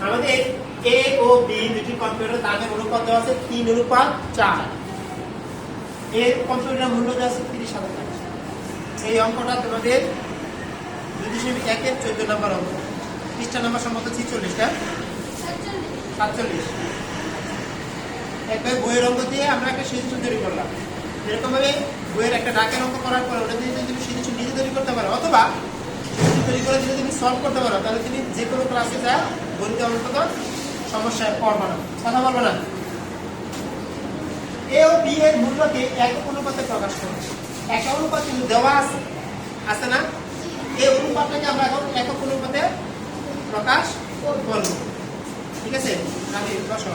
আমাদের এ ও বি দুটি কম্পিউটার দামের অনুপাত দেওয়া আছে 3:4। এর কম্পিউটার মূল্য দেওয়া আছে 30,000 টাকা। এই অঙ্কটা তোমাদের 2.1 এর 14 নম্বর অঙ্ক। পৃষ্ঠা নাম্বার সম্ভবত 46টা 47। একবার বইয়ের অঙ্ক দিয়ে আমরা একটা সিরিজ তৈরি করলাম। এরকম ভাবে বইয়ের একটা ডাকের অঙ্ক করার পরে ওটা দিয়ে যদি তুমি সিরিজ নিজে তৈরি করতে পারো, অথবা সিরিজ তৈরি করে যদি তুমি সলভ করতে পারো, তাহলে তুমি যে কোনো ক্লাসে যা গণিত অঙ্ক সমস্যায় পড়বে না, কথা বলবে না। এ ও বি এর মূল্যকে একক অনুপাতে প্রকাশ করো। একক অনুপাত কিন্তু দেওয়া আছে না? এই অনুপাতটাকে আমরা এখন একক অনুপাতে প্রকাশ করব। ঠিক আছে? আমি বসো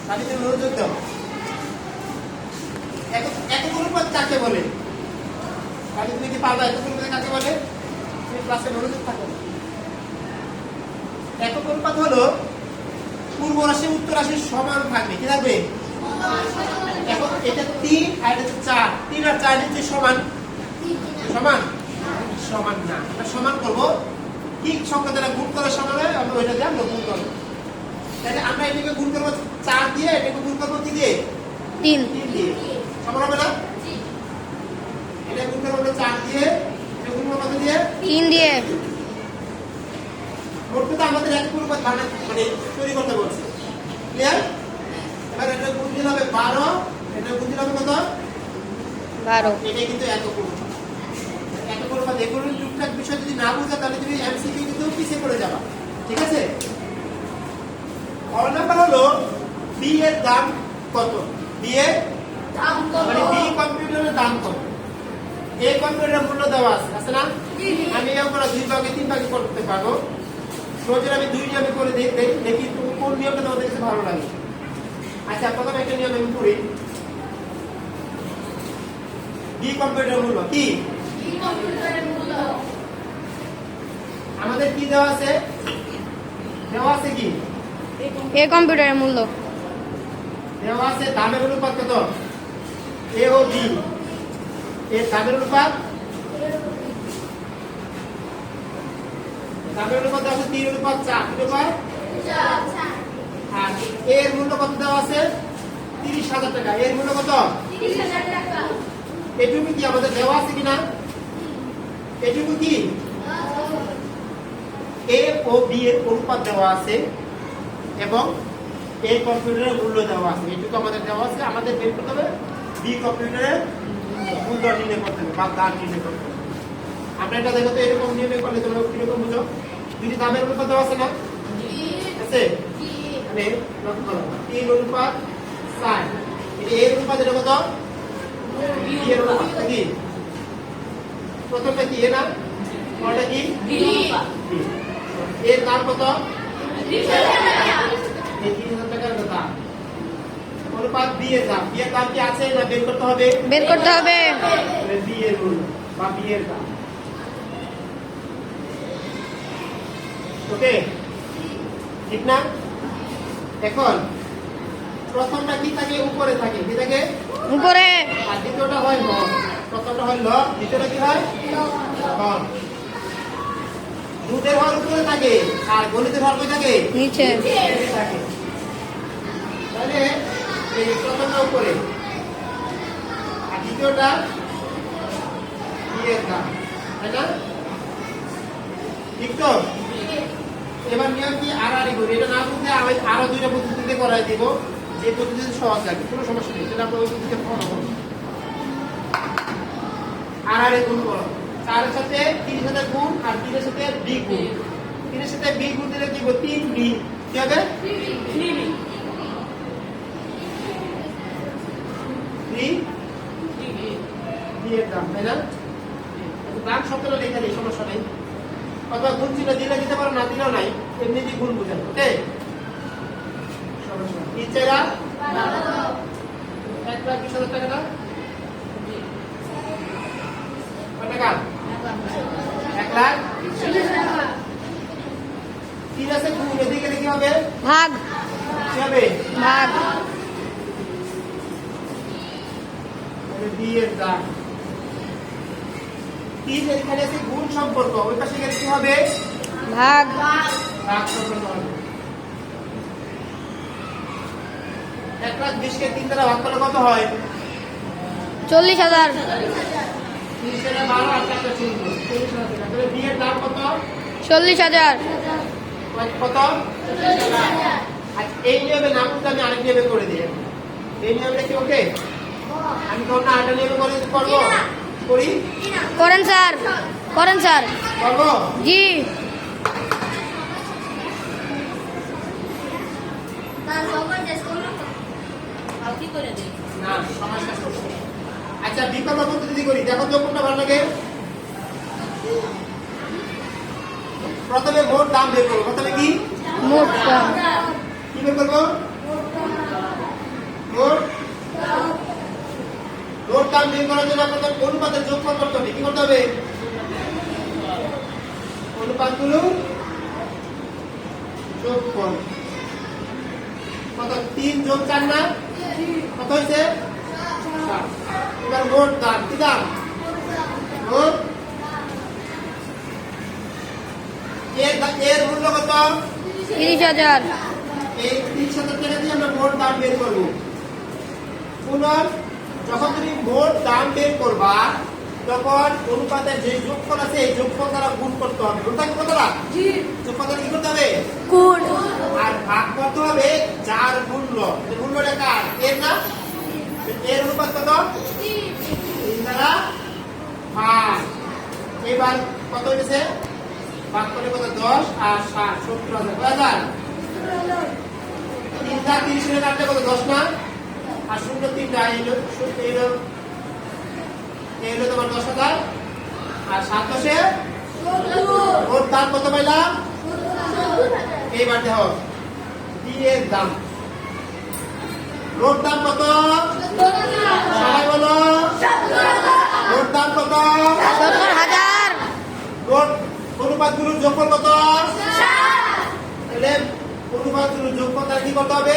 তাহলে তুমি মনোযোগ দাও। একক অনুপাত কাকে বলে? তাহলে তুমি কি পারবে একক অনুপাত কাকে বলে? তুমি ক্লাসে মনোযোগ থাকো। একক অনুপাত হলো পূর্ব রাশি উত্তর রাশির সমান থাকবে। কি থাকবে? এখন এটা 3 আর এটা 4। 3 আর 4 হচ্ছে সমান সমান সমান না। আমরা সমান করব কি সংখ্যা দ্বারা গুণ করার সমান হয়, আমরা ওইটা দিয়ে গুণ করব। তাহলে আমরা এটাকে গুণ করব 4 দিয়ে, এটাকে গুণ করব কি দিয়ে? 3 দিয়ে। সমান হবে না? এটা গুণ করব 4 দিয়ে, এটা গুণ করব কত দিয়ে? 3 দিয়ে। মোট কথা আমাদের এক অনুপাত মানে তৈরি করতে বলছে। ক্লিয়ার? এবার এটা গুণ দিলে হবে 12, এটা গুণ দিলে হবে কত? 12। এটা কিন্তু একক অনুপাত। একক অনুপাত এগুলো টুকটাক বিষয় যদি না বুঝো তাহলে তুমি এমসিকিউ কিন্তু পিছিয়ে পড়ে যাবে। ঠিক আছে? অল নাম্বার হলো বি এর দাম কত? বি এর দাম কত? মানে বি কম্পিউটারের দাম কত? এ কম্পিউটারের মূল্য দেওয়া আছে না? আমি এই অঙ্কটা 2 ভাগে 3 ভাগে করতে পারবো। রোজের আমি 2 নিয়মে করে দেখি কোন নিয়মটা তোমাদের কাছে ভালো লাগে। আচ্ছা, প্রথমে একটা নিয়ম আমি করি। বি কম্পিউটারের মূল্য কি? বি কম্পিউটারের মূল্য আমাদের কি দেওয়া আছে? দেওয়া আছে কি? এ কম্পিউটারের মূল্য দেওয়া আছে দামের অনুপাত কত? এ ও বি এর দামের অনুপাত দেওয়া আছে 3:4। 3:4 আর এর মূল্য কত দেওয়া আছে? 30,000 টাকা। এর মূল্য কত? 30,000 টাকা। এটুকু কি আমাদের দেওয়া আছে কিনা? এটুকু কি? এ ও বি এর অনুপাত দেওয়া আছে এবং এ কম্পিউটারের মূল্য দেওয়া আছে। এটুকু আমাদের দেওয়া আছে। আমাদের বের করতে হবে বি কম্পিউটারের মূল্য নির্ণয় করতে হবে বা দাম নির্ণয় করতে হবে। আমরা এটা দেখো তো এরকম নিয়মে করলে তোমরা কিরকম বুঝো? দুটি দামের অনুপাত দেওয়া আছে না? আছে? মানে লক্ষ্য করো 3:4। এটা এর অনুপাত, এটা কত? বি এর অনুপাত কি? প্রথমটা কি এ না? পরেরটা কি? বি। এর দাম কত? 30,000 টাকার দাম। অনুপাত বি এর দাম। বি এর দাম কি আছে না বের করতে হবে? বের করতে হবে। বি এর মূল্য বা বি এর দাম। ওকে, ঠিক না? এখন প্রথমটা কি থাকে? উপরে থাকে। কি থাকে? উপরে। আর দ্বিতীয়টা হয় লব। প্রথমটা হয় লব, দ্বিতীয়টা কি হয়? লব। দুধের হর উপরে থাকে আর গণিতের হর কই থাকে? নিচে থাকে। তাহলে এই প্রথমটা উপরে আর দ্বিতীয়টা বিয়ের দাম, তাই না? ঠিক তো? এবার নিয়ম কি? আড়াআড়ি করি। এটা না বুঝলে আমি আরো 2টা পদ্ধতিতে করাই দিব, যে পদ্ধতিতে সহজ লাগে, কোনো সমস্যা নেই। সেটা আমরা ওই পদ্ধতিতে ফলো করবো। আড়াআড়ি গুণ করো। 4 এর সাথে 30,000 গুণ আর 3 এর সাথে বি গুণ। 3 এর সাথে বি গুণ দিলে কি হবে? 3b। কি হবে? 3b। 3 এর দাম, তাই না? দাম শব্দটা লেখা নেই, সমস্যা নেই। অথবা গুণ চিহ্ন দিলে দিতে পারো, না দিলেও নাই, এমনি দিয়ে গুণ বুঝানো। ওকে, সমস্যা নেই। 3 1,20,000 টাকা না? কত টাকা? 1,20,000 টাকা। 3 আছে গুণ, এদিকে গেলে কি হবে? ভাগ। কি হবে? ভাগ। বি এর দাম 3 এখানে আছে গুণ সম্পর্ক, ওই পাশে গেলে কি হবে? ভাগ। ভাগ সম্পর্ক হবে। 1,20,000 3 দ্বারা ভাগ করলে কত হয়? 40,000 30 এর 12 আর 4টা শূন্য 40,000 টাকা। তাহলে বি এর দাম কত? 40,000 কত? আচ্ছা এই নিয়মে না করতে আমি আরেক নিয়মে করে দিই। এই নিয়মটা কি ওকে? আমি কোন না আরেকটা নিয়মে করে দিতে পারবো? করি? করেন স্যার পারবো? জি না সমস্যা শেষ। আচ্ছা বিকল্প পদ্ধতি করি, দেখো তো কোনটা ভালো লাগে। প্রথমে মোট দাম বের করবো। প্রথমে কি মোট দাম কি বের করবো? মোট দাম বের করার জন্য আপনাদের অনুপাতের যোগফল করতে হবে। কি করতে হবে? অনুপাতগুলো যোগফল কত? 3 যোগ 4 না কত হয়েছে? 7। এবার মোট দাম কি দাম? মোট এর মূল্য কত? 30,000 এই 30,000 টাকা দিয়ে আমরা মোট দাম বের করব। যখন তুমি মোট দাম বের করবা তখন অনুপাতের যে যোগফল আছে এই যোগফল দ্বারা গুণ করতে হবে। গুণ থাকবে কতটা? যোগফল দ্বারা কি করতে হবে? গুণ আর ভাগ কত হবে? যার মূল্য। মূল্যটা কার? এর না? এর অনুপাত কত? 3 দ্বারা 5। এবার কত হয়েছে? ভাগ করলে কত? 10 আর 7 70,000। 3 টা 30 এর কাটলে কত? 10 না? আর 0 3টা এলো তোমার 10,000 আর 7 10 ওর দাম কত পাইলাম? এইবার দেখো বি এর দাম। ওর দাম কত? সবাই বলো ওর দাম কত? 70,000 ওর অনুপাতগুলোর যোগফল কত? তাহলে অনুপাতগুলোর যোগফল তার কি করতে হবে?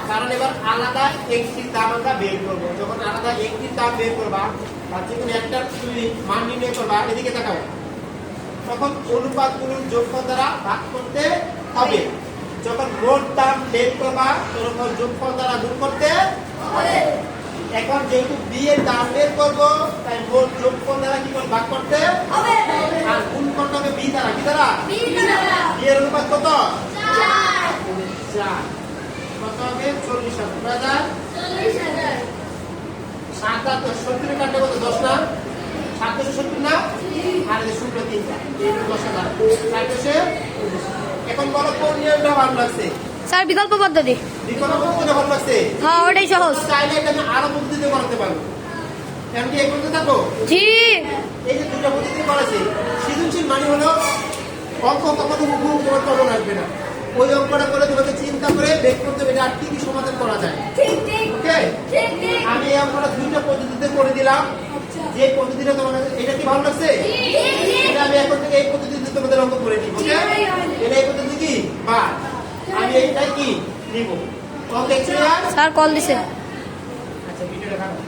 কারণ এবার আলাদা একটি দাম আমরা বের করবো। যখন আলাদা একটি দাম বের করবা বা যে কোনো একটা তুমি মান নির্ণয় করবা, এদিকে তাকাও, তখন অনুপাতগুলোর যোগফল দ্বারা ভাগ করতে হবে। যখন মোট দাম বের করবা তখন যোগফল দ্বারা গুণ করতে হবে। এখন যেহেতু বি এর দাম বের করবো তাই মোট যোগফল দ্বারা কি করে ভাগ করতে হবে আর গুণ করতে হবে বি দ্বারা। কি দ্বারা? বি এর অনুপাত কত? 4। কত হবে? 40,000। 7 আর 10 70 এর কাটলে কত? 10 না? 7 10 70 না? আর এই 0 3টা এই 10,000। 4 10 এখন বলো কোন নিয়মটা ভালো লাগছে? স্যার বিকল্প পদ্ধতি বিকল্প পদ্ধতি ভালো লাগছে? হ্যাঁ ওটাই সহজ চাইলে এটা আমি আরো পদ্ধতিতে করতে পারবো। এখন কি এই পদ্ধতি থাকবো? জি এই যে দুটো পদ্ধতি করেছে, সৃজনশীল মানে হলো অঙ্ক কখনো হুবহু কমন আসবে না। ওই অঙ্কটা করে তোমাকে চিন্তা করে বের করতে হবে আর কি কি সমাধান করা যায়। ওকে, আমি এই অঙ্কটা দুইটা পদ্ধতিতে করে দিলাম। যে পদ্ধতিটা তোমাদের এটা কি ভালো লাগছে? এটা আমি এখন থেকে এই পদ্ধতিতে তোমাদের অঙ্ক করে নিব। ওকে, এটা এই পদ্ধতি কি বা আমি এইটাই কি নিব। Okay clear? স্যার কল দিছে আচ্ছা ভিডিওটা খারাপ।